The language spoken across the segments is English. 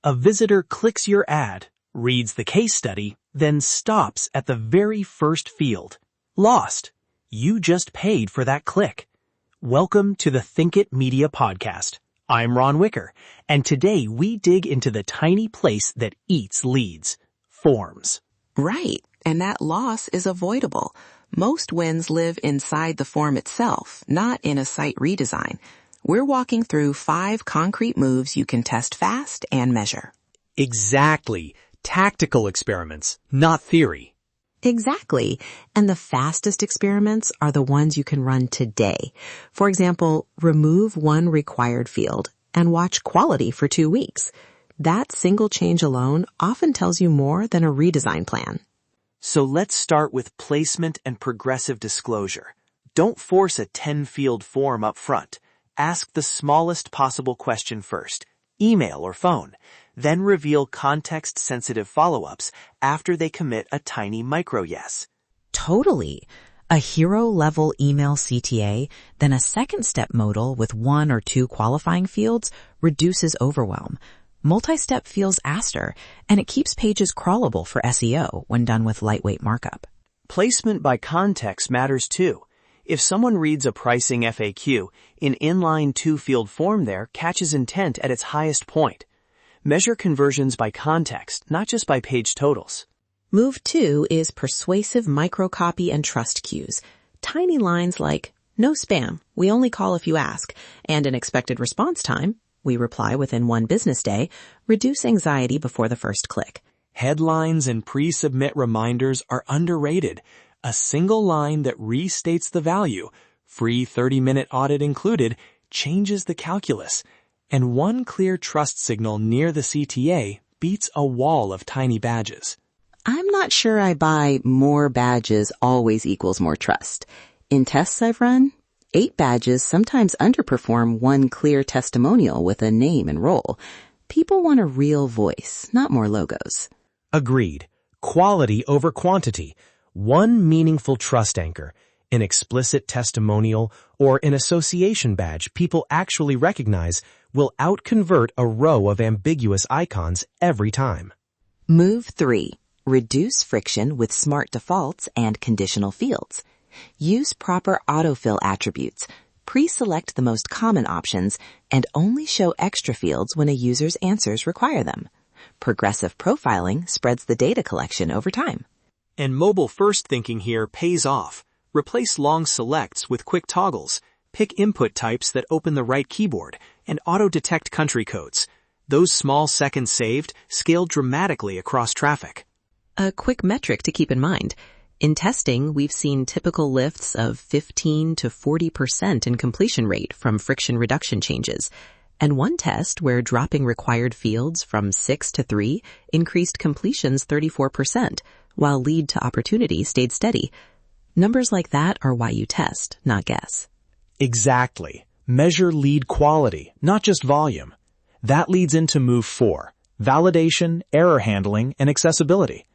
A visitor clicks your ad, reads the case study, then stops at the very first field. Lost. You just paid for that click. Welcome to the Think It Media Podcast. I'm Ron Wicker, and today we dig into the tiny place that eats leads, forms. Right, and that loss is avoidable. Most wins live inside the form itself, not in a site redesign. We're walking through 5 concrete moves you can test fast and measure. Exactly. Tactical experiments, not theory. Exactly. And the fastest experiments are the ones you can run today. For example, remove one required field and watch quality for 2 weeks. That single change alone often tells you more than a redesign plan. So let's start with placement and progressive disclosure. Don't force a 10-field form up front. Ask the smallest possible question first, email or phone, then reveal context-sensitive follow-ups after they commit a tiny micro-yes. Totally. A hero-level email CTA, then a second-step modal with 1 or 2 qualifying fields reduces overwhelm. Multi-step feels aster, and it keeps pages crawlable for SEO when done with lightweight markup. Placement by context matters too. If someone reads a pricing FAQ, an inline 2-field form there catches intent at its highest point. Measure conversions by context, not just by page totals. Move 2 is persuasive microcopy and trust cues. Tiny lines like, no spam, we only call if you ask, and an expected response time, we reply within 1 business day, reduce anxiety before the first click. Headlines and pre-submit reminders are underrated. A single line that restates the value, free 30-minute audit included, changes the calculus. And one clear trust signal near the CTA beats a wall of tiny badges. I'm not sure I buy more badges always equals more trust. In tests I've run, 8 badges sometimes underperform 1 clear testimonial with a name and role. People want a real voice, not more logos. Agreed. Quality over quantity. 1 meaningful trust anchor, an explicit testimonial, or an association badge people actually recognize will outconvert a row of ambiguous icons every time. Move 3. Reduce friction with smart defaults and conditional fields. Use proper autofill attributes. Pre-select the most common options and only show extra fields when a user's answers require them. Progressive profiling spreads the data collection over time. And mobile-first thinking here pays off. Replace long selects with quick toggles. Pick input types that open the right keyboard and auto-detect country codes. Those small seconds saved scale dramatically across traffic. A quick metric to keep in mind. In testing, we've seen typical lifts of 15 to 40% in completion rate from friction reduction changes. And one test where dropping required fields from 6 to 3 increased completions 34%, while lead to opportunity stayed steady. Numbers like that are why you test, not guess. Exactly. Measure lead quality, not just volume. That leads into move 4, validation, error handling, and accessibility.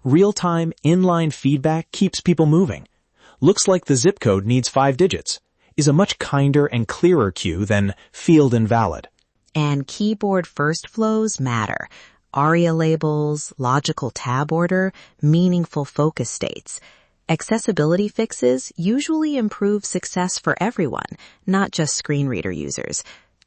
Real-time, inline feedback keeps people moving. Looks like the zip code needs 5 digits, is a much kinder and clearer cue than field invalid. And keyboard first flows matter. ARIA labels, logical tab order, meaningful focus states. Accessibility fixes usually improve success for everyone, not just screen reader users.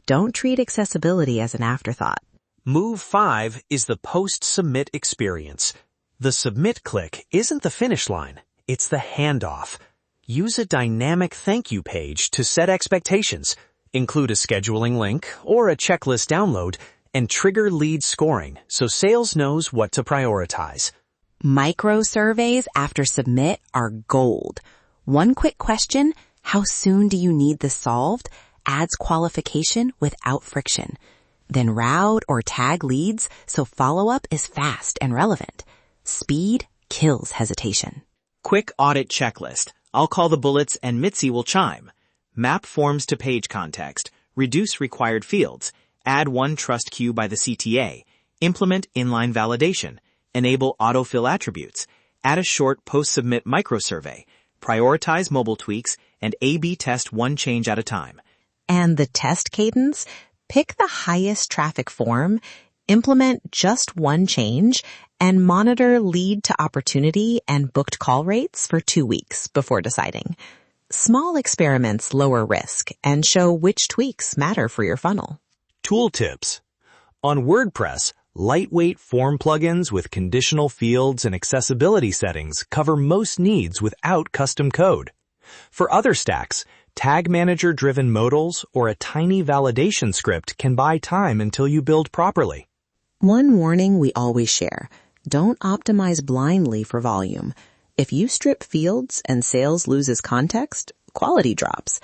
Don't treat accessibility as an afterthought. Move 5 is the post-submit experience. The submit click isn't the finish line, it's the handoff. Use a dynamic thank you page to set expectations. Include a scheduling link or a checklist download and trigger lead scoring so sales knows what to prioritize. Micro surveys after submit are gold. One quick question, how soon do you need this solved, adds qualification without friction. Then route or tag leads so follow-up is fast and relevant. Speed kills hesitation. Quick audit checklist. I'll call the bullets and Mitzi will chime. Map forms to page context. Reduce required fields. Add 1 trust queue by the CTA. Implement inline validation. Enable autofill attributes. Add a short post-submit microsurvey. Prioritize mobile tweaks and A/B test 1 change at a time. And the test cadence? Pick the highest traffic form. Implement just one change and monitor lead to opportunity and booked call rates for 2 weeks before deciding. Small experiments lower risk and show which tweaks matter for your funnel. Tool tips. On WordPress, lightweight form plugins with conditional fields and accessibility settings cover most needs without custom code. For other stacks, tag manager-driven modals or a tiny validation script can buy time until you build properly. One warning we always share: don't optimize blindly for volume. If you strip fields and sales loses context, quality drops.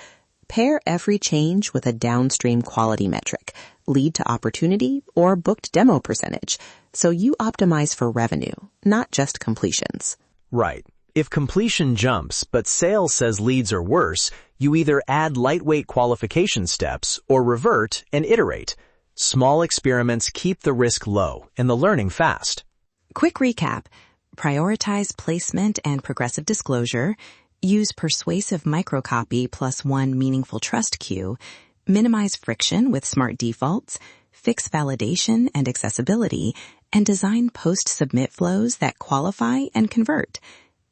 Pair every change with a downstream quality metric, lead to opportunity, or booked demo percentage, so you optimize for revenue, not just completions. Right. If completion jumps but sales says leads are worse, you either add lightweight qualification steps or revert and iterate. Small experiments keep the risk low and the learning fast. Quick recap. Prioritize placement and progressive disclosure. Use persuasive microcopy plus one meaningful trust cue. Minimize friction with smart defaults. Fix validation and accessibility. And design post-submit flows that qualify and convert.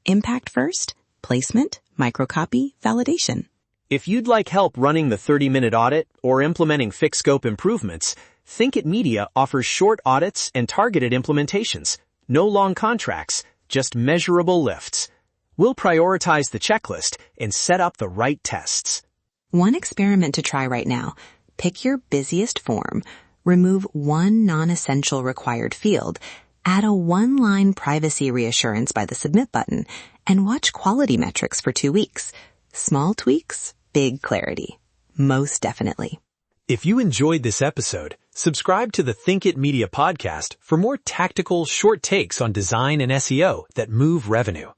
Impact first, placement, microcopy, validation. If you'd like help running the 30-minute audit or implementing fixed scope improvements, Think It Media offers short audits and targeted implementations. No long contracts, just measurable lifts. We'll prioritize the checklist and set up the right tests. One experiment to try right now. Pick your busiest form, remove one non-essential required field, add a one-line privacy reassurance by the submit button, and watch quality metrics for 2 weeks. Small tweaks, big clarity. Most definitely. If you enjoyed this episode, subscribe to the Think It Media podcast for more tactical, short takes on design and SEO that move revenue.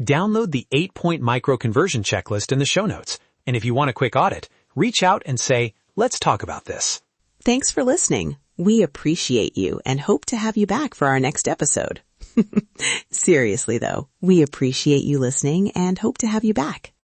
Download the 8-point micro-conversion checklist in the show notes. And if you want a quick audit, reach out and say, let's talk about this. Thanks for listening. We appreciate you and hope to have you back for our next episode. Seriously though, we appreciate you listening and hope to have you back.